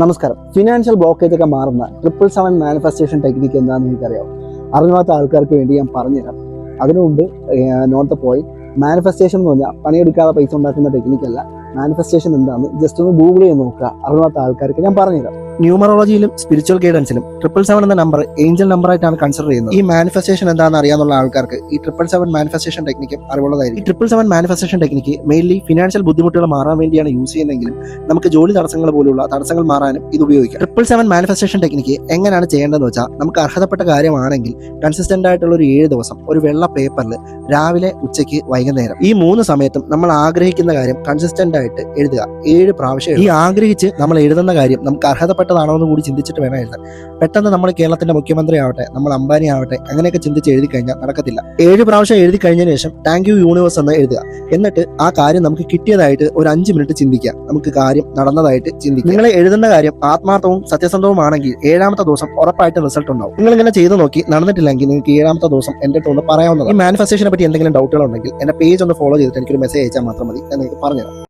നമസ്കാരം. Financial blockage ഒക്കെ മാറുന്ന 777 മാനിഫെസ്റ്റേഷൻ ടെക്നിക്ക് എന്താണെന്ന് എനിക്കറിയാം. അറിയാത്ത ആൾക്കാർക്ക് വേണ്ടി ഞാൻ പറഞ്ഞുതരാം. അതിനു മുമ്പ് നോട്ട് ദ പോയിന്റ്. മാനിഫെസ്റ്റേഷൻ എന്ന് പറഞ്ഞാൽ പണിയെടുക്കാതെ പൈസ ഉണ്ടാക്കുന്ന ടെക്നിക്കല്ല. മാനിഫെസ്റ്റേഷൻ എന്താണെന്ന് ജസ്റ്റ് ഒന്ന് ഗൂഗിൾ ചെയ്ത് നോക്കുക. അറിയാത്ത ആൾക്കാർക്ക് ഞാൻ പറഞ്ഞുതരാം. ന്യൂമറോളജിയിലും സ്പിരിച്വൽ ഗൈഡൻസിലും 777 എന്ന നമ്പർ ഏഞ്ചൽ നമ്പർ ആയിട്ടാണ് കൺസിഡർ ചെയ്യുന്നത്. ഈ മാനിഫെസ്റ്റേഷൻ എന്താണെന്ന് അറിയാനുള്ള ആൾക്കാർക്ക് ഈ 777 മാനിഫെസ്റ്റേഷൻ ടെക്നിക്കും അറിവുള്ളതായിരിക്കും. ഈ 777 മാനിഫെസ്റ്റേഷൻ ടെക്നിക്ക് മെയിൻലി ഫിനാൻഷ്യൽ ബുദ്ധിമുട്ടുകൾ മാറാൻ വേണ്ടിയാണ് യൂസ് ചെയ്യുന്നതെങ്കിലും നമുക്ക് ജോലി തടസ്സങ്ങൾ പോലുള്ള തടസ്സങ്ങൾ മാറാനും ഇത് ഉപയോഗിക്കാം. 777 മാനിഫെസ്റ്റേഷൻ ടെക്നിക്ക് എങ്ങനെയാണ് ചെയ്യേണ്ടതെന്ന് വെച്ചാൽ, നമുക്ക് അർഹതപ്പെട്ട കാര്യമാണെങ്കിൽ കൺസിസ്റ്റന്റ് ആയിട്ടുള്ള ഒരു 7 ദിവസം ഒരു വെള്ള പേപ്പറിൽ രാവിലെ, ഉച്ചയ്ക്ക്, വൈകുന്നേരം ഈ 3 സമയത്തും നമ്മൾ ആഗ്രഹിക്കുന്ന കാര്യം കൺസിസ്റ്റന്റ് ആയിട്ട് എഴുതുക. 7 പ്രാവശ്യം. ഈ ആഗ്രഹിച്ച് നമ്മൾ എഴുതുന്ന കാര്യം നമുക്ക് അർഹതപ്പെട്ടതാണോ എന്ന് കൂടി ചിന്തിച്ചിട്ട് വേണം എഴുതാൻ. പെട്ടെന്ന് നമ്മൾ കേരളത്തിന്റെ മുഖ്യമന്ത്രി ആവട്ടെ, നമ്മൾ അംബാനി ആവട്ടെ, അങ്ങനെയൊക്കെ ചിന്തിച്ച് എഴുതി കഴിഞ്ഞാൽ നടക്കത്തില്ല. 7 പ്രാവശ്യം എഴുതി കഴിഞ്ഞതിന് ശേഷം താങ്ക് യു യൂണിവേഴ്സ് എന്ന് എഴുതുക. എന്നിട്ട് ആ കാര്യം നമുക്ക് കിട്ടിയതായിട്ട് ഒരു 5 മിനിറ്റ് ചിന്തിക്കുക. നമുക്ക് കാര്യം നടന്നതായിട്ട് ചിന്തിക്കുക. നിങ്ങൾ എഴുതുന്ന കാര്യം ആത്മാർത്ഥവും സത്യസന്ധവുമാണെങ്കിൽ 7ാമത്തെ ദിവസം ഉറപ്പായിട്ട് റിസൾട്ട് ഉണ്ടാവും. നിങ്ങൾ ഇങ്ങനെ ചെയ്ത് നോക്കി നടന്നിട്ടില്ലെങ്കിൽ നിങ്ങൾക്ക് 7ാമത്തെ ദിവസം എന്റെ അടുത്ത് ഒന്ന് പറയാവുന്നതാണ്. ഈ മാനിഫെസ്റ്റേഷനെ പറ്റി എന്തെങ്കിലും ഡൗട്ടുകൾ ഉണ്ടെങ്കിൽ എന്റെ പേജ് ഒന്ന് ഫോളോ ചെയ്തിട്ട് എനിക്കൊരു മെസ്സേജ് അയച്ചാൽ മാത്രം മതി. ഞാൻ നിങ്ങൾക്ക് പറഞ്ഞുതരാം.